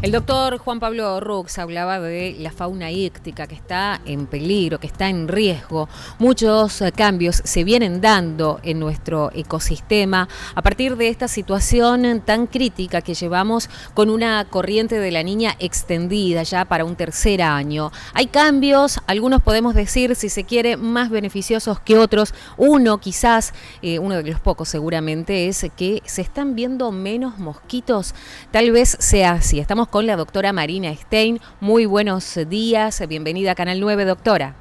El doctor Juan Pablo Rux hablaba de la fauna íctica que está en peligro, que está en riesgo. Muchos cambios se vienen dando en nuestro ecosistema a partir de esta situación tan crítica que llevamos con una corriente de la Niña extendida ya para un tercer año. Hay cambios, algunos podemos decir, si se quiere, más beneficiosos que otros. Uno quizás, uno de los pocos seguramente, es que se están viendo menos mosquitos. Tal vez sea así. Estamos con la doctora Marina Stein. Muy buenos días. Bienvenida a Canal 9, doctora.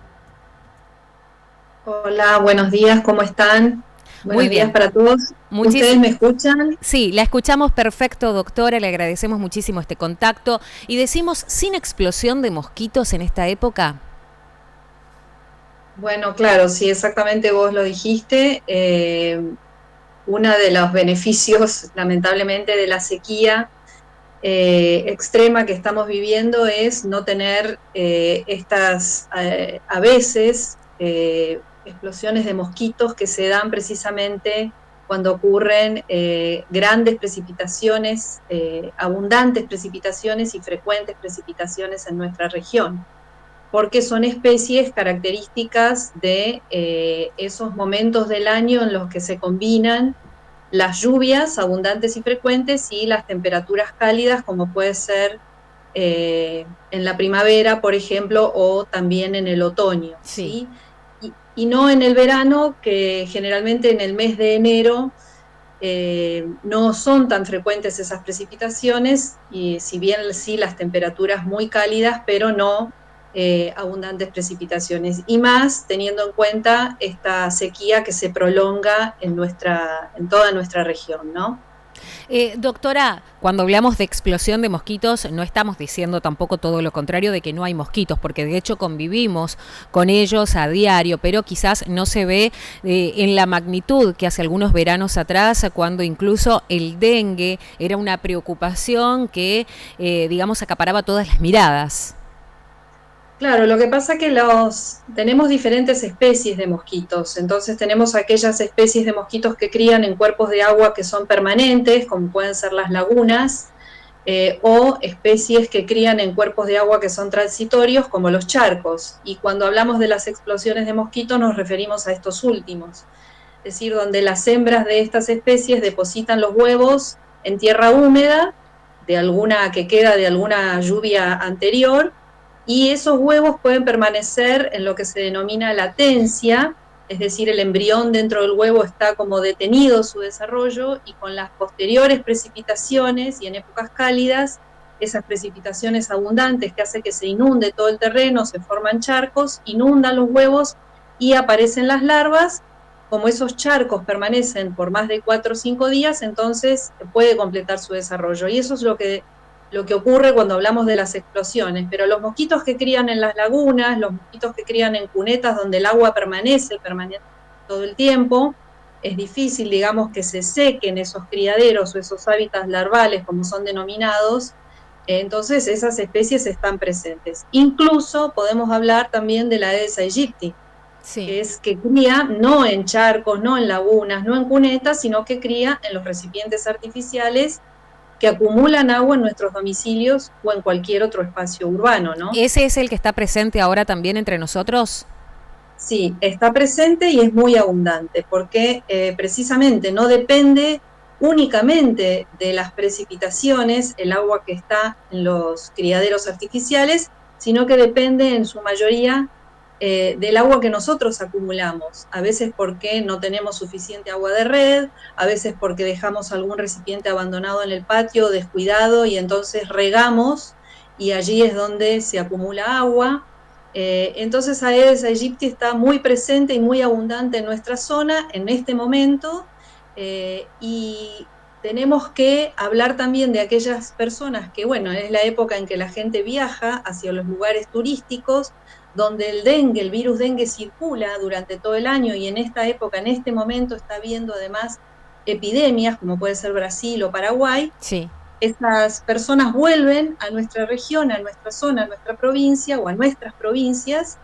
Hola, buenos días, ¿cómo están? Muy Buenos días bien. para todos. ¿Ustedes me escuchan? Sí, la escuchamos perfecto, doctora. Le agradecemos muchísimo este contacto. Y decimos, ¿sin explosión de mosquitos en esta época? Bueno, claro, sí, exactamente vos lo dijiste. Uno de los beneficios, lamentablemente, de la sequía extrema que estamos viviendo es no tener estas, a veces, explosiones de mosquitos que se dan precisamente cuando ocurren grandes precipitaciones, abundantes precipitaciones y frecuentes precipitaciones en nuestra región, porque son especies características de esos momentos del año en los que se combinan las lluvias abundantes y frecuentes y las temperaturas cálidas, como puede ser en la primavera, por ejemplo, o también en el otoño, Sí. ¿sí? Y no en el verano, que generalmente en el mes de enero no son tan frecuentes esas precipitaciones, y si bien sí las temperaturas muy cálidas, pero no abundantes precipitaciones, y más teniendo en cuenta esta sequía que se prolonga en toda nuestra región, ¿no? Doctora, cuando hablamos de explosión de mosquitos, no estamos diciendo tampoco todo lo contrario de que no hay mosquitos, porque de hecho convivimos con ellos a diario, pero quizás no se ve en la magnitud que hace algunos veranos atrás, cuando incluso el dengue era una preocupación que, digamos, acaparaba todas las miradas. Claro, lo que pasa es que tenemos diferentes especies de mosquitos, entonces tenemos aquellas especies de mosquitos que crían en cuerpos de agua que son permanentes, como pueden ser las lagunas, o especies que crían en cuerpos de agua que son transitorios, como los charcos. Y cuando hablamos de las explosiones de mosquitos nos referimos a estos últimos, es decir, donde las hembras de estas especies depositan los huevos en tierra húmeda, de alguna que queda de alguna lluvia anterior, y esos huevos pueden permanecer en lo que se denomina latencia, es decir, el embrión dentro del huevo está como detenido su desarrollo, y con las posteriores precipitaciones y en épocas cálidas, esas precipitaciones abundantes que hace que se inunde todo el terreno, se forman charcos, inundan los huevos y aparecen las larvas. Como esos charcos permanecen por más de 4 o 5 días, entonces puede completar su desarrollo. Y eso es lo que ocurre cuando hablamos de las explosiones. Pero los mosquitos que crían en las lagunas, los mosquitos que crían en cunetas donde el agua permanece todo el tiempo, es difícil, digamos, que se sequen esos criaderos o esos hábitats larvales, como son denominados. Entonces, esas especies están presentes. Incluso podemos hablar también de la Aedes aegypti, Sí. que es que cría no en charcos, no en lagunas, no en cunetas, sino que cría en los recipientes artificiales que acumulan agua en nuestros domicilios o en cualquier otro espacio urbano, ¿no? ¿Ese es el que está presente ahora también entre nosotros? Sí, está presente y es muy abundante, porque precisamente no depende únicamente de las precipitaciones, el agua que está en los criaderos artificiales, sino que depende en su mayoría del agua que nosotros acumulamos, a veces porque no tenemos suficiente agua de red, a veces porque dejamos algún recipiente abandonado en el patio, descuidado, y entonces regamos, y allí es donde se acumula agua. Entonces Aedes aegypti está muy presente y muy abundante en nuestra zona en este momento, y tenemos que hablar también de aquellas personas que, bueno, es la época en que la gente viaja hacia los lugares turísticos, donde el dengue, el virus dengue circula durante todo el año, y en esta época, en este momento, está habiendo además epidemias, como puede ser Brasil o Paraguay. Sí. Esas personas vuelven a nuestra región, a nuestra zona, a nuestra provincia o a nuestras provincias,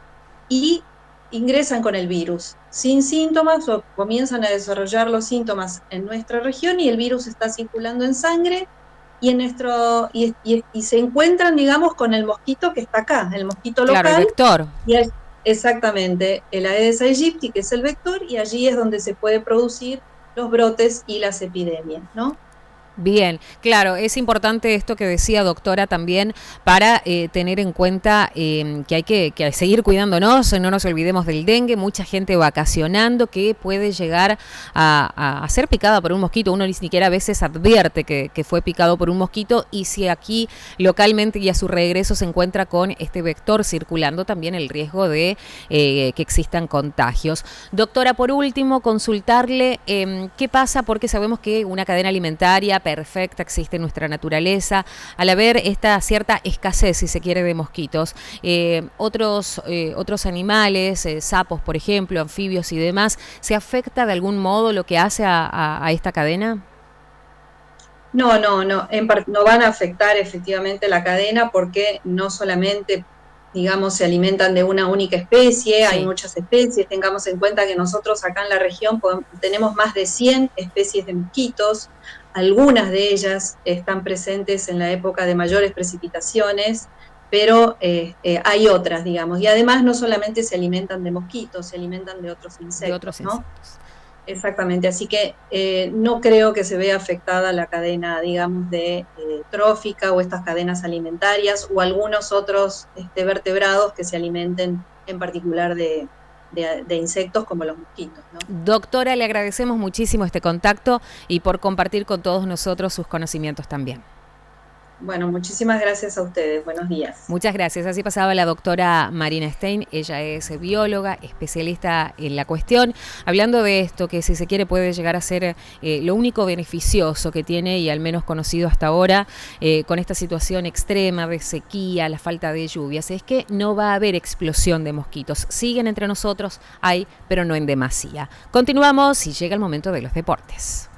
y ingresan con el virus sin síntomas, o comienzan a desarrollar los síntomas en nuestra región, y el virus está circulando en sangre, y se encuentran, digamos, con el mosquito que está acá, el mosquito Claro, el local, vector. y es exactamente el Aedes aegypti, que es el vector, y allí es donde se puede producir los brotes y las epidemias, ¿no? Bien, claro, es importante esto que decía doctora también para tener en cuenta que hay que seguir cuidándonos, no nos olvidemos del dengue, mucha gente vacacionando que puede llegar a ser picada por un mosquito, uno ni siquiera a veces advierte que fue picado por un mosquito y si aquí localmente y a su regreso se encuentra con este vector circulando, también el riesgo de que existan contagios. Doctora, por último, consultarle qué pasa porque sabemos que una cadena alimentaria perfecta existe en nuestra naturaleza. Al haber esta cierta escasez, si se quiere, de mosquitos, otros animales, sapos, por ejemplo, anfibios y demás, ¿se afecta de algún modo lo que hace a esta cadena? No, no, no, no van a afectar efectivamente la cadena porque no solamente, digamos, se alimentan de una única especie, hay Sí. muchas especies, tengamos en cuenta que nosotros acá en la región tenemos más de 100 especies de mosquitos, algunas de ellas están presentes en la época de mayores precipitaciones, pero hay otras, digamos, y además no solamente se alimentan de mosquitos, se alimentan de otros De insectos, otros ¿no? insectos. Exactamente, así que no creo que se vea afectada la cadena, digamos, de trófica o estas cadenas alimentarias o algunos otros vertebrados que se alimenten en particular de insectos como los mosquitos, ¿no? Doctora, le agradecemos muchísimo este contacto y por compartir con todos nosotros sus conocimientos también. Bueno, muchísimas gracias a ustedes. Buenos días. Muchas gracias. Así pasaba la doctora Marina Stein. Ella es bióloga, especialista en la cuestión, hablando de esto que si se quiere puede llegar a ser lo único beneficioso que tiene y al menos conocido hasta ahora con esta situación extrema de sequía, la falta de lluvias. Es que no va a haber explosión de mosquitos. Siguen entre nosotros, hay, pero no en demasía. Continuamos y llega el momento de los deportes.